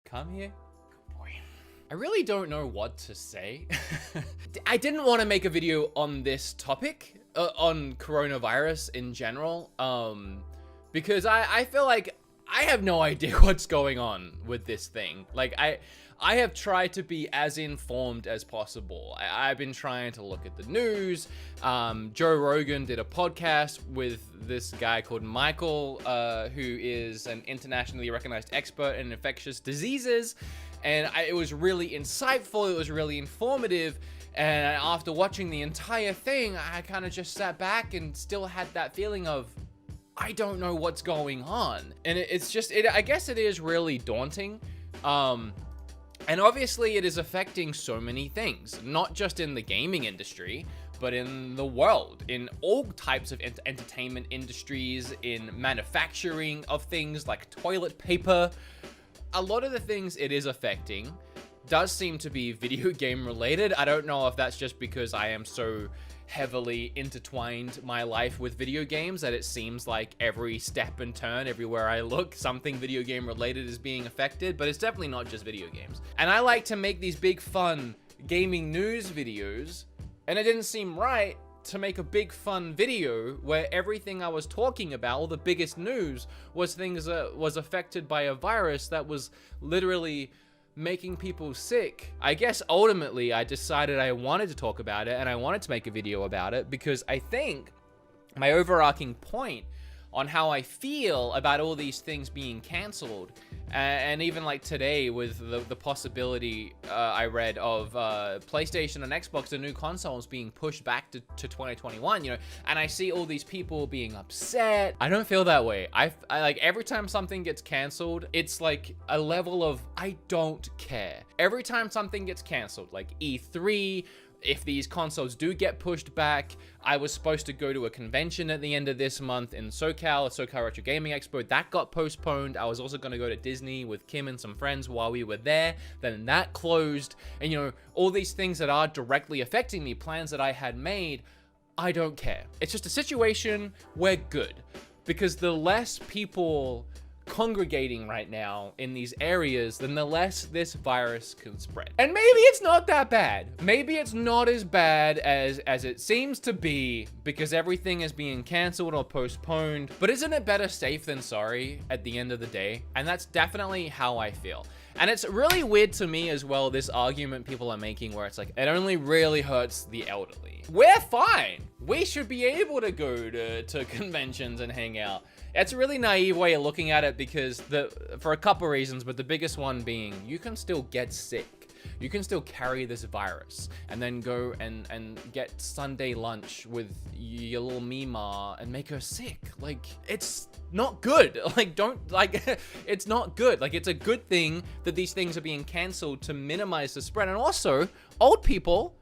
Come here. Good boy. I really don't know what to say. I didn't want to make a video on this topic, on coronavirus in general, because I feel like I have no idea what's going on with this thing. Like, I have tried to be as informed as possible. I've been trying to look at the news. Joe Rogan did a podcast with this guy called Michael, who is an internationally recognized expert in infectious diseases. And it was really insightful. It was really informative. And after watching the entire thing, I kind of just sat back and still had that feeling of, I don't know what's going on. And it's just, I guess it is really daunting. And obviously it is affecting so many things, not just in the gaming industry, but in the world, in all types of entertainment industries, in manufacturing of things like toilet paper. A lot of the things it is affecting does seem to be video game related. I don't know if that's just because I am so heavily intertwined my life with video games that it seems like every step and turn, everywhere I look, something video game related is being affected, but it's definitely not just video games. And I like to make these big fun gaming news videos, and it didn't seem right to make a big fun video where everything I was talking about, all the biggest news, was things that was affected by a virus that was literally making people sick. I guess ultimately I decided I wanted to talk about it and I wanted to make a video about it because I think my overarching point on how I feel about all these things being canceled, and even like today with the possibility I read of PlayStation and Xbox, the new consoles being pushed back to 2021, you know, and I see all these people being upset. I don't feel that way. I like every time something gets canceled, it's like a level of I don't care. Every time something gets canceled, like E3, if these consoles do get pushed back, I was supposed to go to a convention at the end of this month in SoCal, SoCal Retro Gaming Expo. That got postponed. I was also going to go to Disney with Kim and some friends while we were there. Then that closed. And, you know, all these things that are directly affecting me, plans that I had made, I don't care. It's just a situation where good. Because the less people congregating right now in these areas, then the less this virus can spread. And maybe it's not that bad. Maybe it's not as bad as it seems to be because everything is being canceled or postponed. But isn't it better safe than sorry at the end of the day? And that's definitely how I feel. And it's really weird to me as well, this argument people are making where it's like, it only really hurts the elderly. We're fine. We should be able to go to conventions and hang out. It's a really naive way of looking at it because for a couple reasons, but the biggest one being you can still get sick. You can still carry this virus and then go and get Sunday lunch with your little Mima and make her sick. Like, it's not good. Like, it's not good. Like, it's a good thing that these things are being canceled to minimize the spread. And also, old people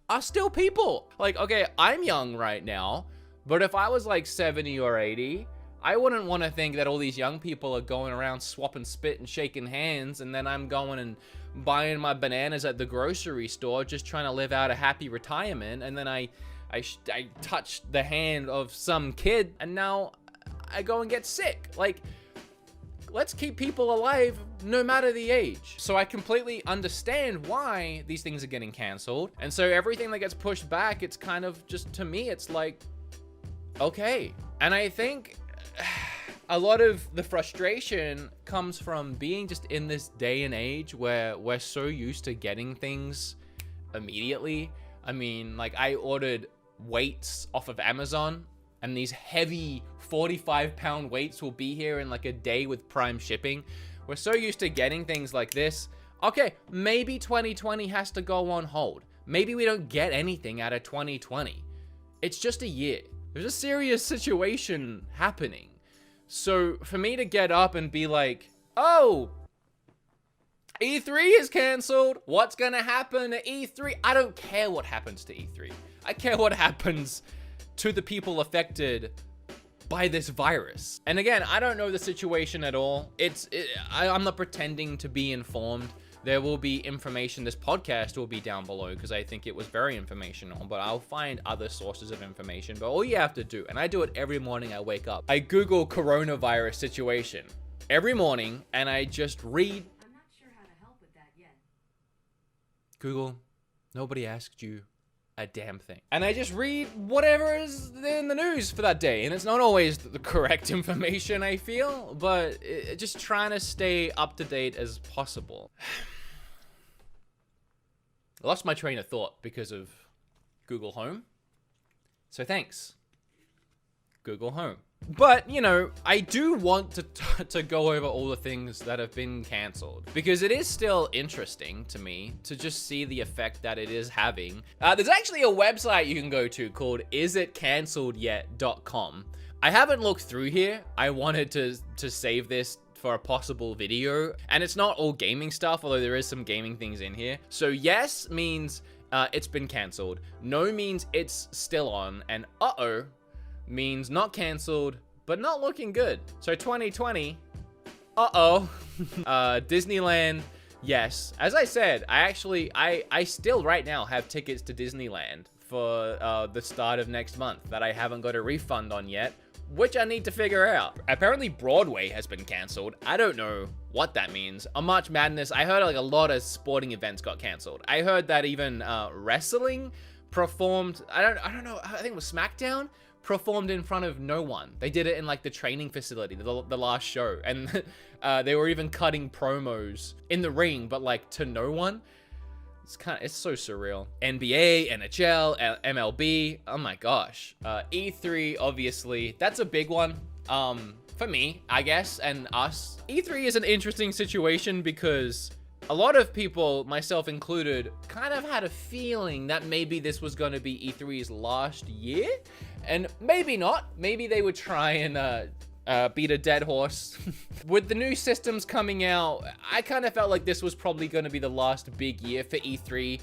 are still people. Like, okay, I'm young right now, but if I was like 70 or 80, I wouldn't want to think that all these young people are going around swapping spit and shaking hands, and then I'm going and buying my bananas at the grocery store just trying to live out a happy retirement, and then I touch the hand of some kid, and now I go and get sick. Like, let's keep people alive no matter the age. So I completely understand why these things are getting canceled, and so everything that gets pushed back, it's kind of just, to me, it's like, okay. And I think a lot of the frustration comes from being just in this day and age where we're so used to getting things immediately. I mean, like, I ordered weights off of Amazon, and these heavy 45-pound weights will be here in like a day with Prime shipping. We're so used to getting things like this. Okay, maybe 2020 has to go on hold. Maybe we don't get anything out of 2020. It's just a year. There's a serious situation happening. So for me to get up and be like, oh, E3 is canceled. What's gonna happen at E3? I don't care what happens to E3. I care what happens to the people affected by this virus. And again, I don't know the situation at all. I'm not pretending to be informed. There will be information. This podcast will be down below because I think it was very informational, but I'll find other sources of information. But all you have to do, and I do it every morning I wake up, I Google coronavirus situation every morning and I just read Google, nobody asked you a damn thing. And I just read whatever is in the news for that day. And it's not always the correct information, I feel, but just trying to stay up to date as possible. I lost my train of thought because of Google Home. So thanks, Google Home. But, you know, I do want to go over all the things that have been canceled, because it is still interesting to me to just see the effect that it is having. There's actually a website you can go to called isitcanceledyet.com. I haven't looked through here. I wanted to save this for a possible video, and it's not all gaming stuff, although there is some gaming things in here. So yes means it's been canceled. No means it's still on, and uh-oh means not canceled, but not looking good. So 2020, uh-oh. Disneyland, yes. As I said, I still right now have tickets to Disneyland for the start of next month that I haven't got a refund on yet, which I need to figure out. Apparently Broadway has been canceled. I don't know what that means. On March Madness, I heard like a lot of sporting events got canceled. I heard that even wrestling performed, I don't know, I think it was SmackDown, performed in front of no one. They did it in like the training facility, the last show, and they were even cutting promos in the ring, but like to no one. It's so surreal. NBA, NHL, MLB, oh my gosh. E3, obviously, that's a big one. For me, I guess, and us. E3 is an interesting situation because a lot of people, myself included, kind of had a feeling that maybe this was going to be E3's last year, and maybe not. Maybe they would try and beat a dead horse. With the new systems coming out, I kind of felt like this was probably going to be the last big year for E3.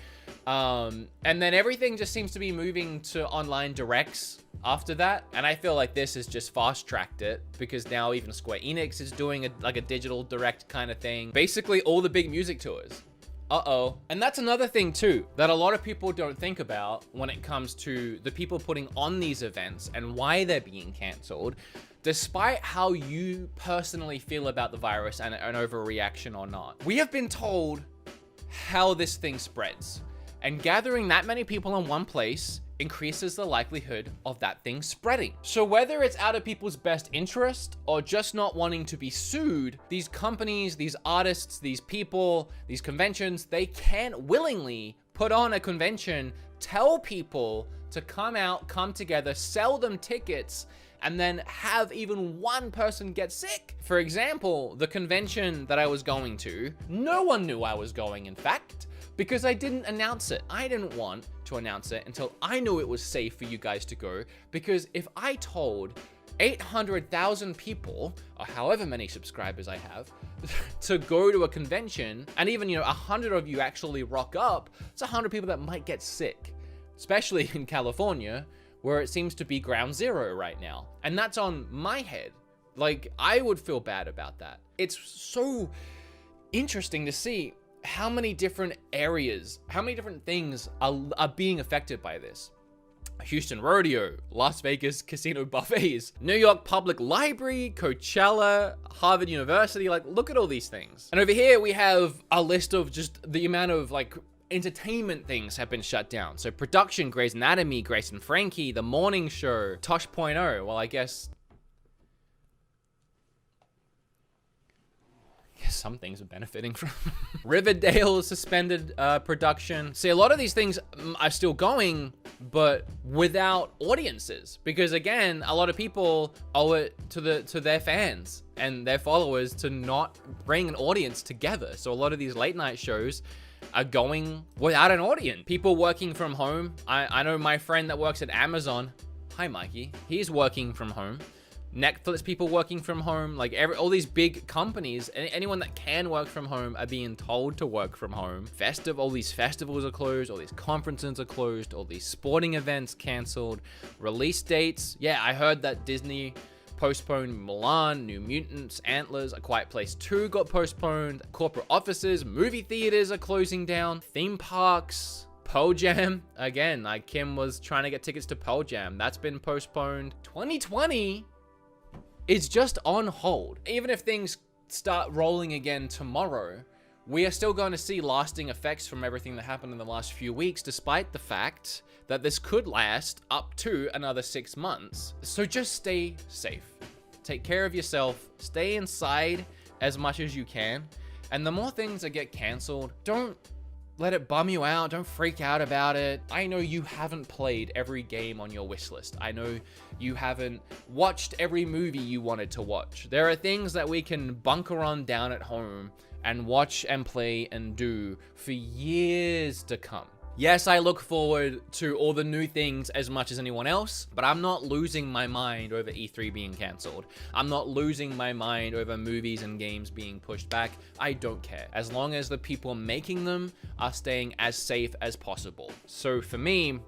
And then everything just seems to be moving to online directs after that. And I feel like this has just fast-tracked it, because now even Square Enix is doing a digital direct kind of thing. Basically all the big music tours. Uh-oh. And that's another thing too, that a lot of people don't think about when it comes to the people putting on these events and why they're being canceled, despite how you personally feel about the virus and an overreaction or not. We have been told how this thing spreads, and gathering that many people in one place increases the likelihood of that thing spreading. So whether it's out of people's best interest or just not wanting to be sued, these companies, these artists, these people, these conventions, they can't willingly put on a convention, tell people to come out, come together, sell them tickets, and then have even one person get sick. For example, the convention that I was going to, no one knew I was going, in fact, because I didn't announce it. I didn't want to announce it until I knew it was safe for you guys to go, because if I told 800,000 people, or however many subscribers I have, to go to a convention, and even, 100 of you actually rock up, it's 100 people that might get sick, especially in California, where it seems to be ground zero right now. And that's on my head. Like, I would feel bad about that. It's so interesting to see how many different areas, how many different things are being affected by this. Houston Rodeo, Las Vegas Casino Buffets, New York Public Library, Coachella, Harvard University, like, look at all these things. And over here we have a list of just the amount of, like, entertainment things have been shut down. So production, Grey's Anatomy, Grace and Frankie, The Morning Show, Tosh.0, well, I guess some things are benefiting from. Riverdale suspended production. See, a lot of these things are still going, but without audiences, because again, a lot of people owe it to their fans and their followers to not bring an audience together. So a lot of these late night shows are going without an audience. People working from home. I know my friend that works at Amazon. Hi, Mikey. He's working from home. Netflix people working from home, like all these big companies, anyone that can work from home are being told to work from home. All these festivals are closed, all these conferences are closed, all these sporting events canceled, release dates. Yeah, I heard that Disney postponed Mulan, New Mutants, Antlers, A Quiet Place 2 got postponed, corporate offices, movie theaters are closing down, theme parks, Pearl Jam, again, like Kim was trying to get tickets to Pearl Jam, that's been postponed. 2020 is just on hold. Even if things start rolling again tomorrow, we are still going to see lasting effects from everything that happened in the last few weeks, despite the fact that this could last up to another 6 months. So just stay safe. Take care of yourself. Stay inside as much as you can. And the more things that get canceled, don't let it bum you out. Don't freak out about it. I know you haven't played every game on your wish list. I know you haven't watched every movie you wanted to watch. There are things that we can bunker on down at home and watch and play and do for years to come. Yes, I look forward to all the new things as much as anyone else, but I'm not losing my mind over E3 being cancelled. I'm not losing my mind over movies and games being pushed back. I don't care. As long as the people making them are staying as safe as possible. So for me,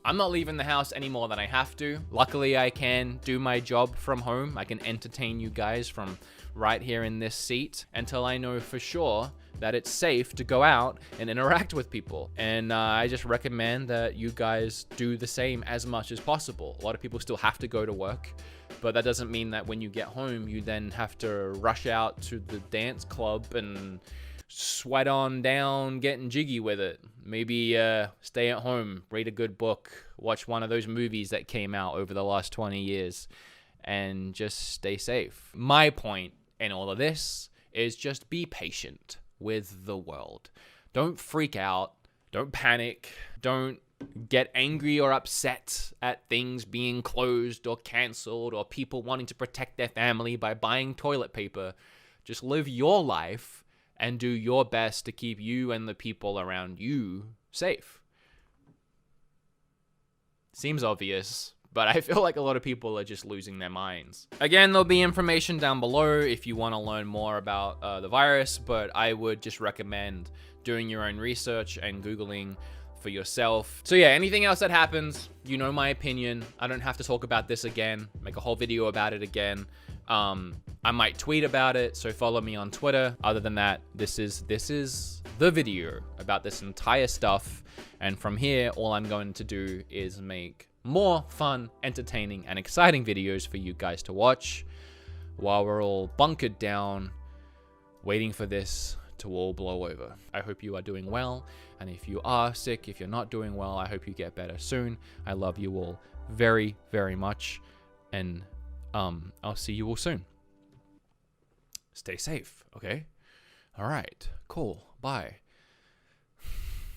I'm not leaving the house any more than I have to. Luckily, I can do my job from home. I can entertain you guys from right here in this seat until I know for sure that it's safe to go out and interact with people. And I just recommend that you guys do the same as much as possible. A lot of people still have to go to work, but that doesn't mean that when you get home, you then have to rush out to the dance club and sweat on down, getting jiggy with it. Maybe stay at home, read a good book, watch one of those movies that came out over the last 20 years, and just stay safe. My point in all of this is just be patient with the world. Don't freak out. Don't panic. Don't get angry or upset at things being closed or canceled or people wanting to protect their family by buying toilet paper. Just live your life and do your best to keep you and the people around you safe. Seems obvious, but I feel like a lot of people are just losing their minds. Again, there'll be information down below if you want to learn more about the virus, but I would just recommend doing your own research and Googling for yourself. So yeah, anything else that happens, you know my opinion. I don't have to talk about this again, make a whole video about it again. I might tweet about it, so follow me on Twitter. Other than that, this is the video about this entire stuff. And from here, all I'm going to do is make more fun, entertaining, and exciting videos for you guys to watch while we're all bunkered down, waiting for this to all blow over. I hope you are doing well, and if you are sick, if you're not doing well, I hope you get better soon. I love you all very, very much, and I'll see you all soon. Stay safe, okay? All right, cool, bye.